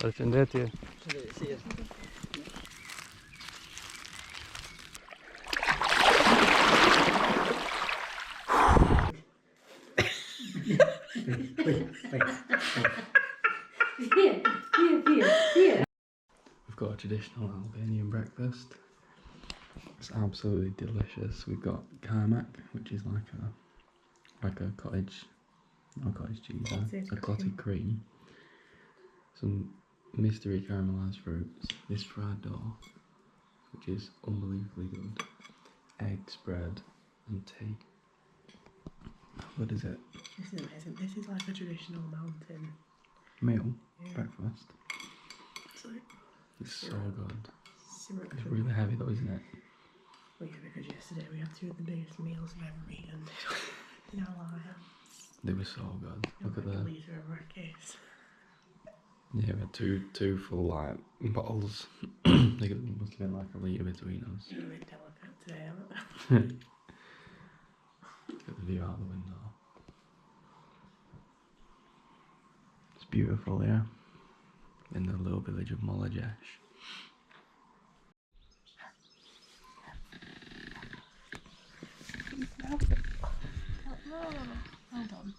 Accendete. Sì. We've got a traditional Albanian breakfast. It's absolutely delicious. We've got karmak, which is like a cottage, not cottage cheese, a clotted cream. Some mystery caramelised fruits. This fried dough, which is unbelievably good. Eggs, bread, and tea. What is it? This is amazing. This is like a traditional mountain Meal? Breakfast? It's so good. Syrup. It's really heavy though, isn't it? Well, yeah, because yesterday we had two of the biggest meals I've ever eaten in our lives. They were so good. Look at like that. a litre of raki. Yeah, we had two full like bottles. I think it must have been like a litre between us. You're a bit delicate today, aren't you? Get the view out the window. It's beautiful here. In the little village of Mollagjesh. Hold on.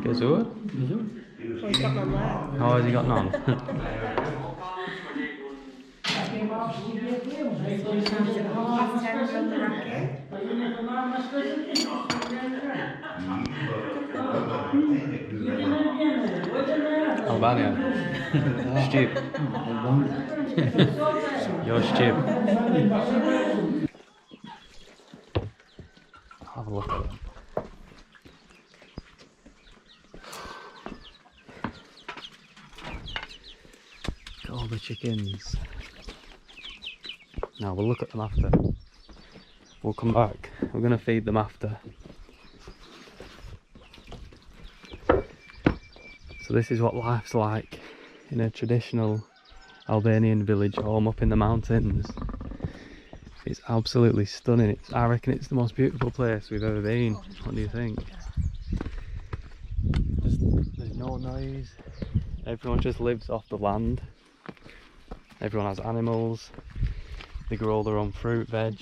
Guess what? Oh, he's got none there. How has he got none? On the raki. Albania. Stip. Your stip. Have a look at them. Look at all the chickens. Now we'll look at them after. We'll come back. We're going to feed them after. So this is what life's like in a traditional Albanian village home up in the mountains. It's absolutely stunning. I reckon it's the most beautiful place we've ever been. What do you think? There's no noise. Everyone just lives off the land. Everyone has animals. They grow their own fruit, veg.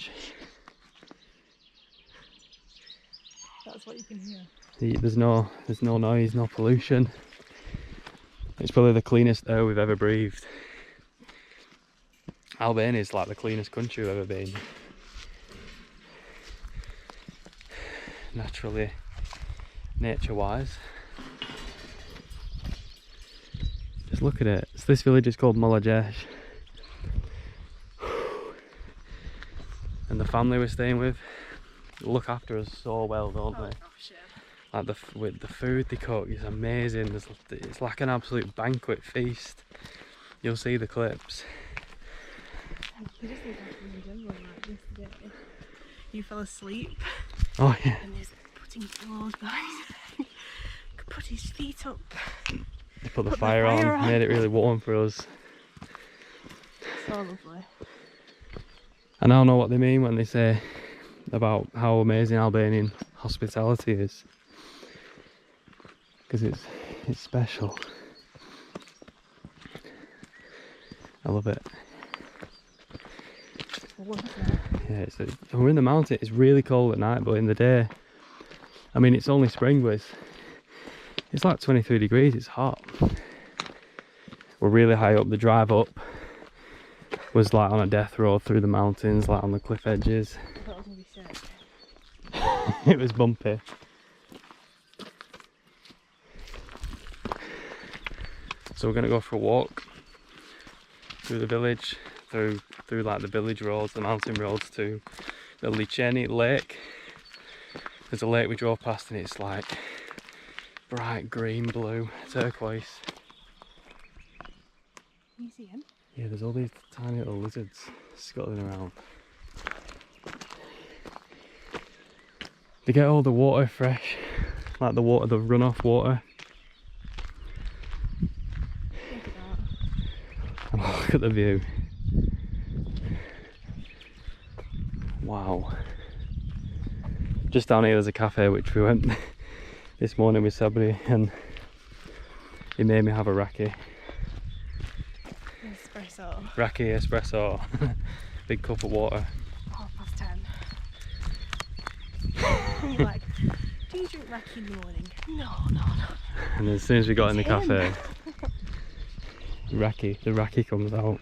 That's what you can hear. There's no noise, no pollution. It's probably the cleanest air we've ever breathed. Albania is like the cleanest country we've ever been. Naturally, nature-wise. Just look at it. So this village is called Mollagjesh. And the family we're staying with look after us so well, don't they? Like with the food they cook is amazing. It's like an absolute banquet feast. You'll see the clips. You fell asleep. Oh yeah. And he's putting pillows behind. Could put his feet up. They put the fire on, made it really warm for us. So lovely. I now know what they mean when they say about how amazing Albanian hospitality is. Because it's special. I love it. Yeah, we're in the mountain. It's really cold at night, but in the day, I mean, it's only spring, but it's like 23 degrees. It's hot. We're really high up. The drive up was like on a death road through the mountains, like on the cliff edges. I thought it was going to be sick. It was bumpy. So we're going to go for a walk through the village, through like the village roads, the mountain roads to the Licheni lake. There's a lake we drove past and it's like bright green, blue, turquoise. Can you see him? Yeah, there's all these tiny little lizards scuttling around. They get all the water fresh, like the runoff water. Look at that. Look at the view. Wow. Just down here there's a cafe which we went this morning with somebody, and he made me have a raki. Espresso. Raki espresso. Big cup of water. 10:30. You're like, do you drink raki in the morning? No. And as soon as we got in the It's him. cafe, the raki comes out.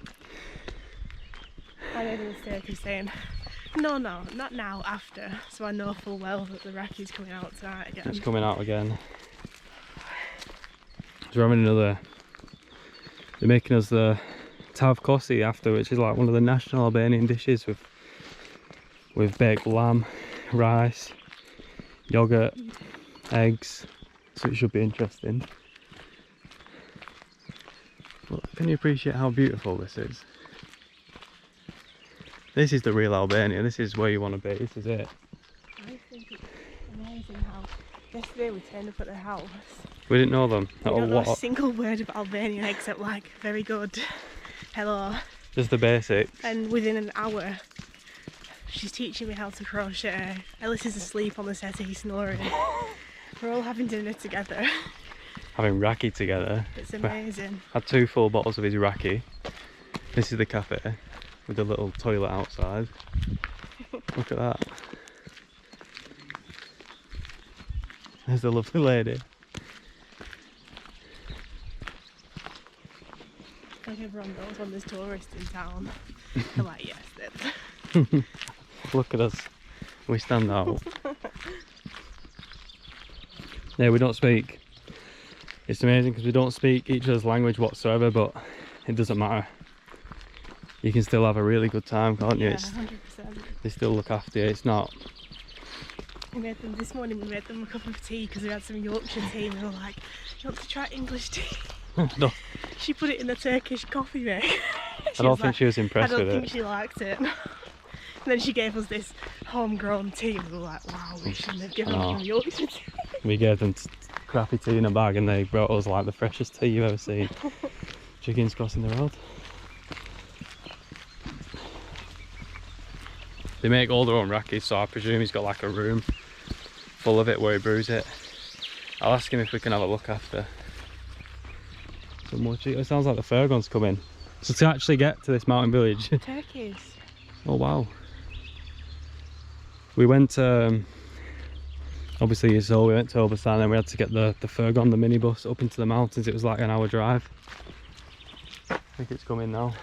I made a mistake of saying, no, not now, after. So I know full well that the raki's coming out tonight again. It's coming out again. So we're having another. They're making us the tav kosi after, which is like one of the national Albanian dishes with baked lamb, rice, yogurt, eggs. So it should be interesting. But can you appreciate how beautiful this is? This is the real Albania. This is where you want to be. This is it. I think it's amazing how yesterday we turned up at their house. We didn't know them. We don't know a single word of Albanian except like, very good, hello. Just the basics. And within an hour, she's teaching me how to crochet. Ellis is asleep on the settee snoring. We're all having dinner together. Having raki together. It's amazing. Had 2 full bottles of his raki. This is the cafe with the little toilet outside. Look at that. There's the lovely lady. Like everyone knows when there's tourists in town. They're like, yes, then. Look at us. We stand out. Yeah, we don't speak. It's amazing because we don't speak each other's language whatsoever, but it doesn't matter. You can still have a really good time, can't you? Yeah, It's, 100%. they still look after you. It's not. This morning we made them a cup of tea because we had some Yorkshire tea and we were like, you want to try English tea? No, She put it in the Turkish coffee make. I don't think she was impressed I with don't think it. she liked it. And then she gave us this homegrown tea and we were like, wow, we shouldn't have given them Yorkshire tea. We gave them crappy tea in a bag and they brought us like the freshest tea you've ever seen. Chickens crossing the road. They make all their own raki, so I presume he's got like a room full of it where he brews it. I'll ask him if we can have a look after. Some more cheese. It sounds like the Fergon's coming. So to actually get to this mountain village. Turkeys. Oh wow. We went, obviously you saw we went to Elbasan and we had to get the Fergon, the minibus, up into the mountains. It was like an hour drive. I think it's coming now.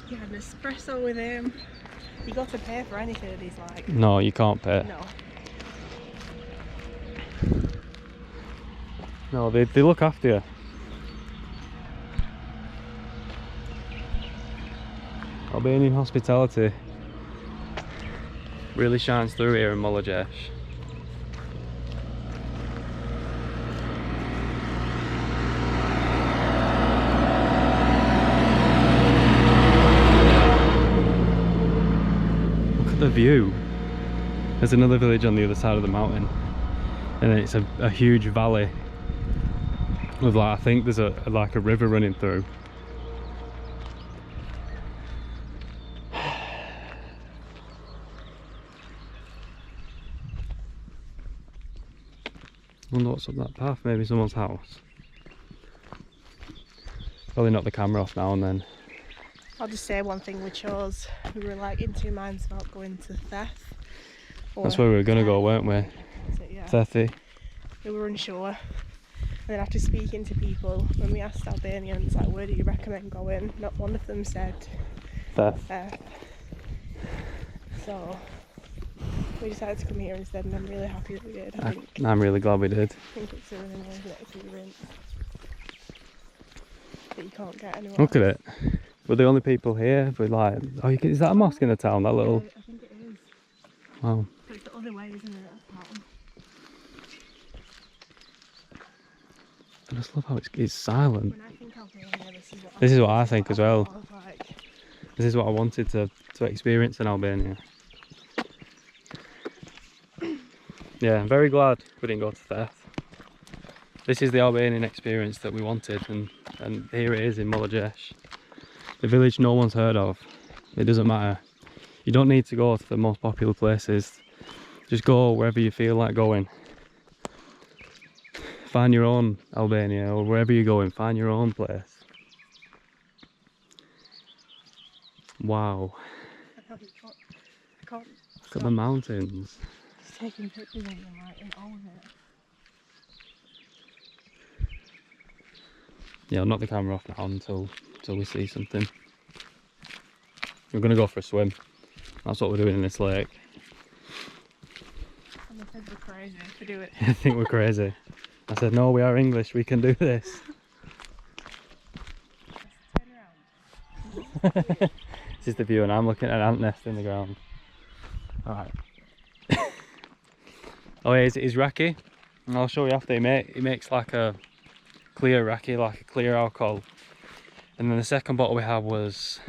You had an espresso with him. You got to pay for anything that he's like. No, you can't pay. No. No, they look after you. Albanian hospitality really shines through here in Mollagjesh. Look at the view. There's another village on the other side of the mountain, and then it's a huge valley with like, I think there's like a river running through. I wonder what's up that path. Maybe someone's house. Probably knock the camera off now and then. I'll just say one thing we chose. We were like in 2 minds about going to Theth. That's where we were going to go, weren't we? That's it, yeah. Thethy. We were unsure. And then after speaking to people, when we asked Albanians, like, where do you recommend going? Not one of them said Theth. Theth. So we decided to come here instead, and I'm really happy that we did. I'm really glad we did. I think it's a really nice experience that you can't get anywhere Look at else. it. We're the only people here. We're like, oh, is that a mosque in the town? That little. Yeah, I think it is. Wow. But it's the other way, isn't it? That's town. I just love how it's silent. When I think Albania, This is what I think as well. thought of, like, This is what I wanted to experience in Albania. Yeah, I'm very glad we didn't go to Theth. This is the Albanian experience that we wanted, and here it is in Mollagjesh. The village no one's heard of. It doesn't matter. You don't need to go to the most popular places. Just go wherever you feel like going. Find your own Albania, or wherever you're going, find your own place. Wow. I can't Look at the mountains. Just taking pictures of them, like, in all of it. Yeah, I'll knock the camera off now until we see something. We're going to go for a swim. That's what we're doing in this lake. And they said we're crazy for doing it. I think we're crazy. I said, no, we are English, we can do this. Turn around. This is the view, and I'm looking at an ant nest in the ground. Alright. Oh yeah, it's raki. And I'll show you after. He makes like a clear raki, like a clear alcohol. And then the second bottle we had was...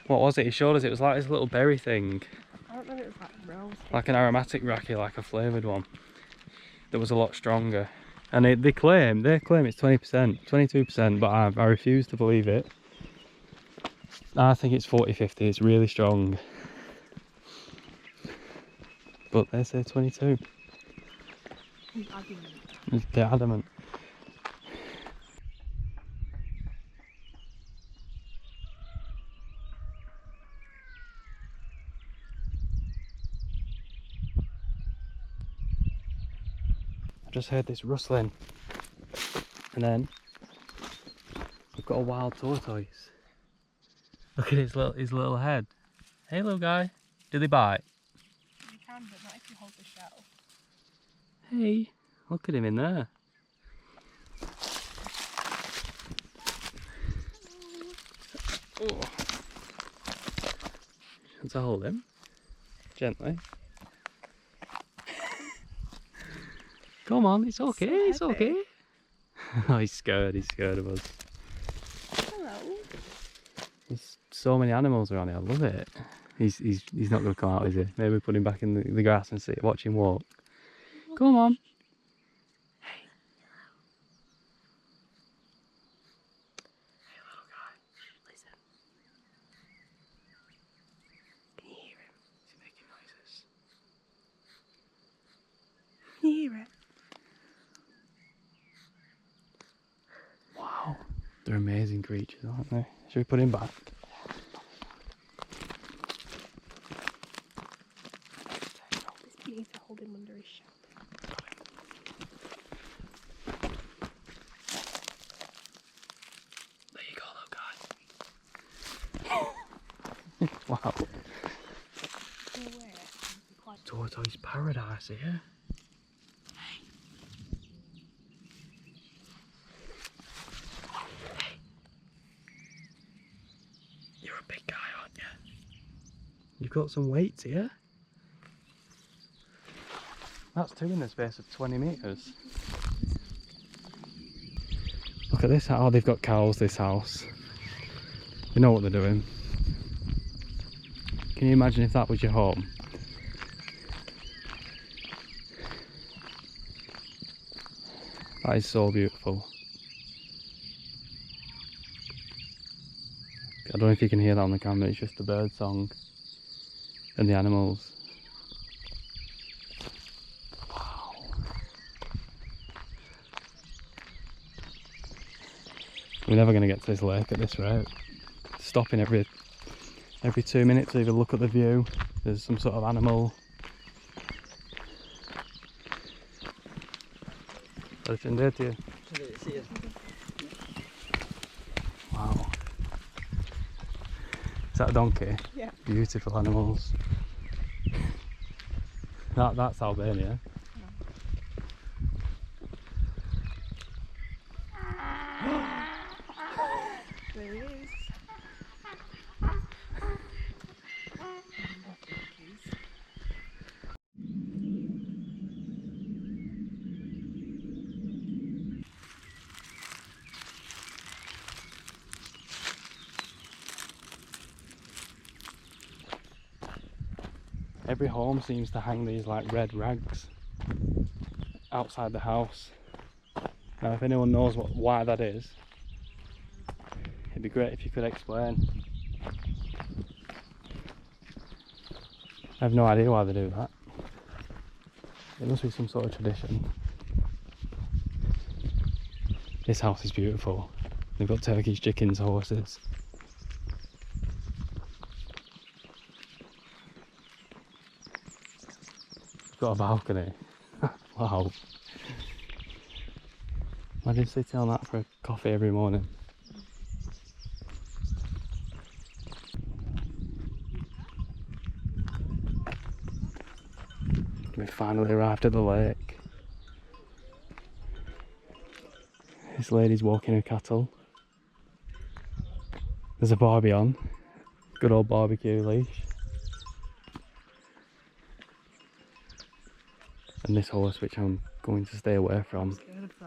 What was it? He showed us it was like this little berry thing. I don't know if it was like rose. Like an aromatic raki, like a flavoured one. That was a lot stronger. And they claim it's 20%, 22%, but I refuse to believe it. I think it's 40-50, it's really strong. But they say 22. They're adamant. I just heard this rustling. And then we've got a wild tortoise. Look at his little head. Hey little guy. Do they bite? You can, but not if you hold the shell. Hey, look at him in there. Oh. Want to hold him? Gently. Come on, it's okay, it's okay. Oh, he's scared of us. Hello. There's so many animals around here, I love it. He's not going to come out, is he? Maybe put him back in the grass and watch him walk. Come on. Hey. Hey little guy, listen. Can you hear him? Is he making noises? Can you hear it? Wow, they're amazing creatures, aren't they? Should we put him back? You need to hold him under his shell. There you go, little guy. Wow. Tortoise paradise here. You're a big guy, aren't you? You've got some weights here. That's two in the space of 20 metres. Look at this. Oh, they've got cows, this house. They know what they're doing. Can you imagine if that was your home? That is so beautiful. I don't know if you can hear that on the camera, it's just the bird song and the animals. Wow. We're never going to get to this lake at this rate. Stopping every 2 minutes to even look at the view. There's some sort of animal. Wow. Is that a donkey? Yeah. Beautiful animals. That's Albania. There he is. Every home seems to hang these like red rags outside the house. Now if anyone knows why that is, it'd be great if you could explain. I have no idea why they do that. It must be some sort of tradition. This house is beautiful. They've got turkeys, chickens, horses. Got a balcony. Wow. Imagine sitting on that for a coffee every morning. We finally arrived at the lake. This lady's walking her cattle. There's a barbie on. Good old barbecue leash. And this horse, which I'm going to stay away from.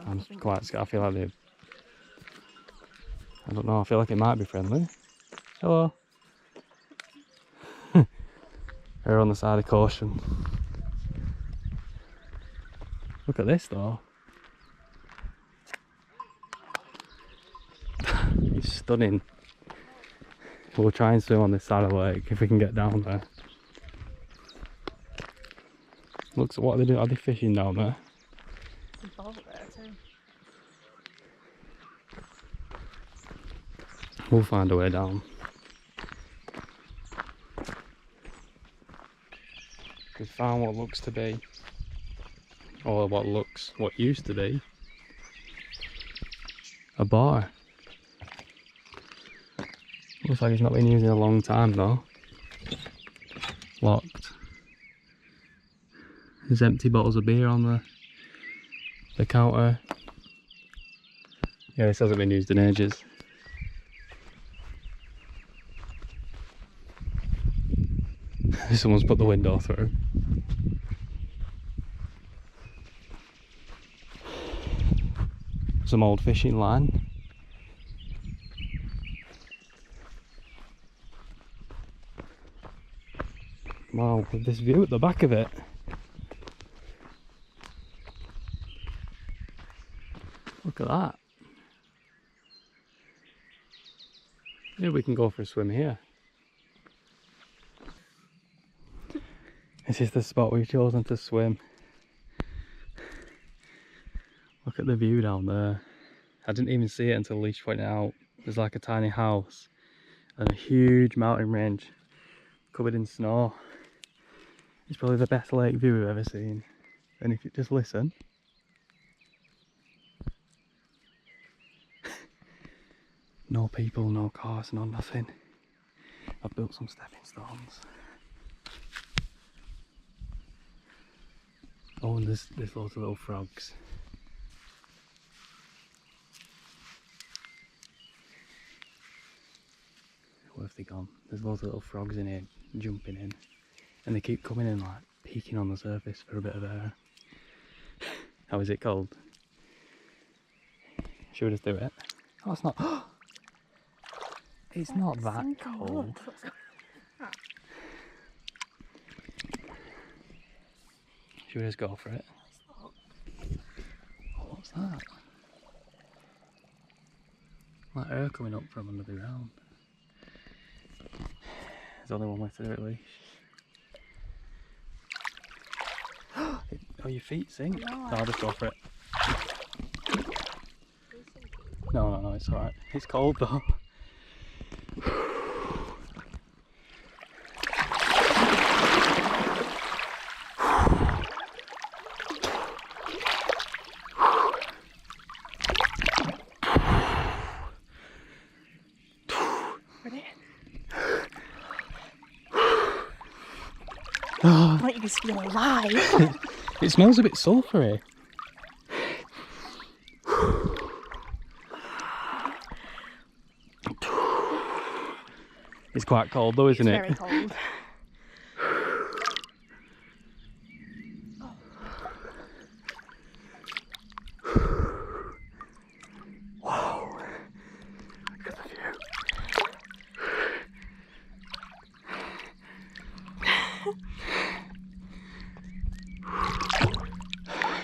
I'm quite scared. I feel like they... I don't know, I feel like it might be friendly. Hello. They're on the side of caution. Look at this though. It's stunning. We'll try and swim on this side of the lake if we can get down there. Looks at what are they doing? Are they fishing down there? There's a boat there too. We'll find a way down. We found what looks to be, or what used to be, a bar. Looks like it's not been used in a long time though. Locked. There's empty bottles of beer on the counter. Yeah, this hasn't been used in ages. Someone's put the window through. Some old fishing line. Wow, with this view at the back of it. Look at that. Maybe we can go for a swim here. This is the spot we've chosen to swim. Look at the view down there. I didn't even see it until Leash pointed it out. There's like a tiny house and a huge mountain range covered in snow. It's probably the best lake view we've ever seen. And if you just listen. No people, no cars, no nothing. I've built some stepping stones. Oh, and there's loads of little frogs. Where have they gone? There's loads of little frogs in here, jumping in. And they keep coming in, like, peeking on the surface for a bit of air. How is it cold? Should we just do it? Oh, it's not... It's not that cold. Should we just go for it? Oh, what's that? Like air coming up from under the ground. There's only one way to do it, Leash. Oh, your feet sink? No, I'll just go for it. No, it's alright. It's cold though. Like you can feel alive. It smells a bit sulphury. It's quite cold though, isn't it? It's very cold. Wow. Look at the view.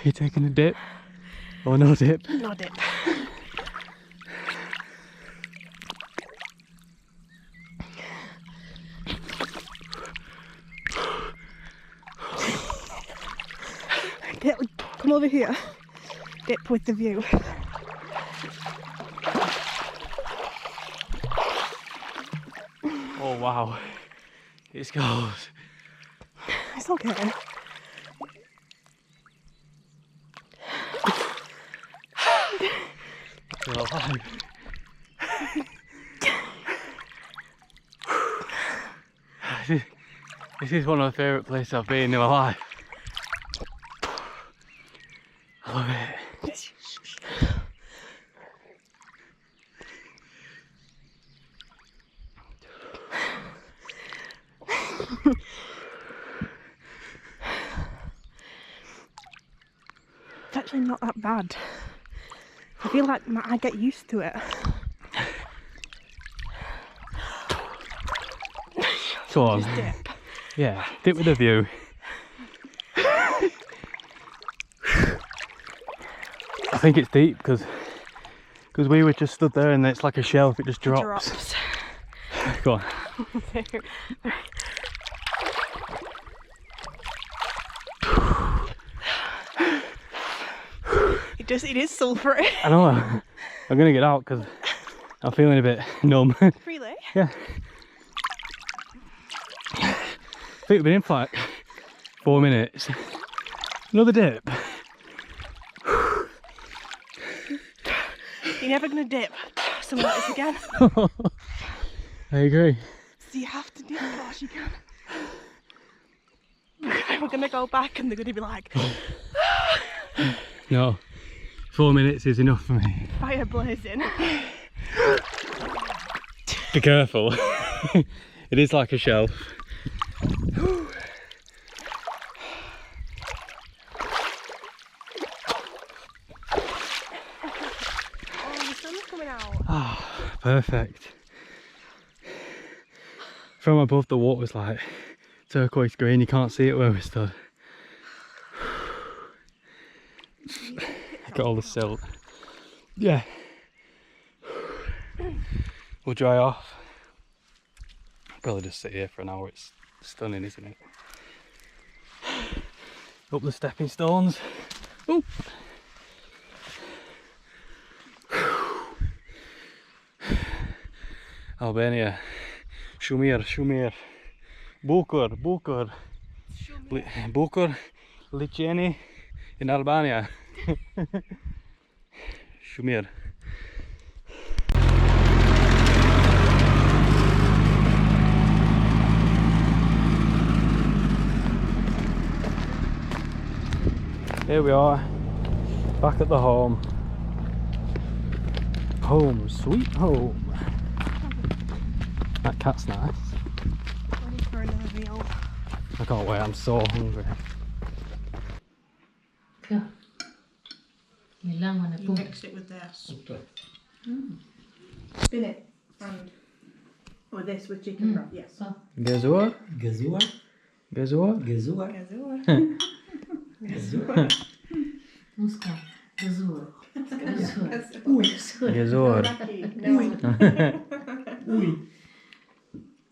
You taking a dip? Or no dip? No dip. Dip, come over here. Dip with the view. Oh wow. It's cold. It's okay. Feel alive. This is one of the favourite places I've been in my life. I love it. It's actually not that bad. I feel like I get used to it. Go on. Just dip. Yeah, dip with a view. I think it's deep because we were just stood there and it's like a shelf, it just drops. Go on. It is sulphury. I know. I'm gonna get out because I'm feeling a bit numb. Really? Yeah. I think we've been in for like 4 minutes. Another dip. You're never gonna dip somewhere like this again. I agree. So you have to dip as you can. We're gonna go back and they're gonna be like, No, 4 minutes is enough for me. fire blazing. Be careful. It is like a shelf. Oh, the sun's coming out. Ah, perfect. From above, the water's like turquoise green, you can't see it where we stood. Got all the silt. Yeah. We'll dry off. Probably just sit here for an hour, it's stunning, isn't it? Up the stepping stones. Ooh. Albania. Shumir, Shumir. Bukur, Bukur. Bukur, Liceni in Albania. Shumir. Here we are, back at the home. Home, sweet home. That cat's nice. Ready for another meal. I can't wait, I'm so hungry. You mix it with this. Spin it. And with this, with chicken wrap, yes. Gazua? Gazua? Gazua? Gazua? Gazua. Gazua? Muska, gazur. Gazor. Ui.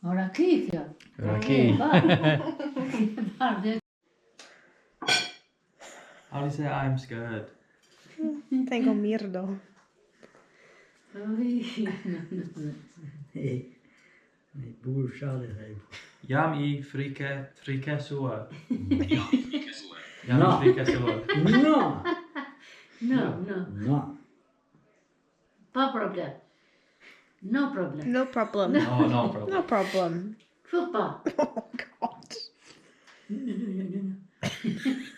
Raki kjo. Raki. How do you say I'm scared? Tengo miedo. Hey. Boer schade hij. Jam I frike sua. No. Jam frike sua. No. No. No. Pas problem. No problem. No problem. Oh, no problem. No problem. Faut pas. Oh god.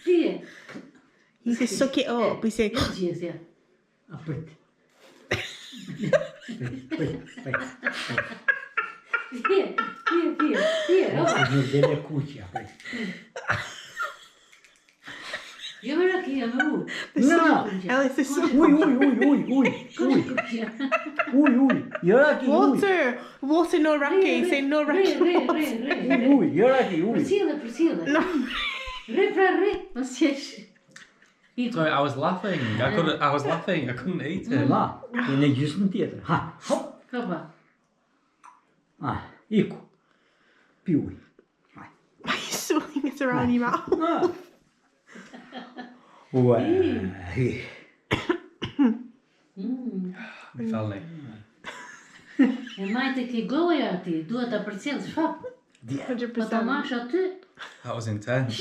Here. You can suck it up. We say, Yes, yeah. Apet. Here. Dat is een derde koetje. Je bent Raki, je bent No. Alice, there's some Oei. Juraki, water. Water, no raki. Say no raki. Oei, Juraki, oei. Priscila. No. Re. Mollagjesh. Sorry, I was laughing. I was laughing. I couldn't eat it. Va, e ne gjysmë tjetër. Ha, hop. Kapa. Iku. Piuj. Why are you swirling it around your mouth? Ue. Mi falni. E majte ke goja ti, duhet ta përcjellsh fap. Po ta 100%. mash aty. That was intense.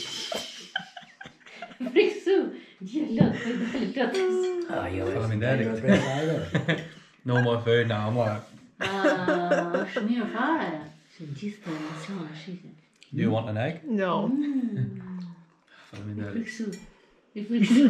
Friksu. Gjellot, po i dalë plotës. Faleminderit. No more food now. I'm like, Është mirë fare. Se gjithë të emocione, shite. do you want an egg? No. Faleminderit. Friksu. I friksu.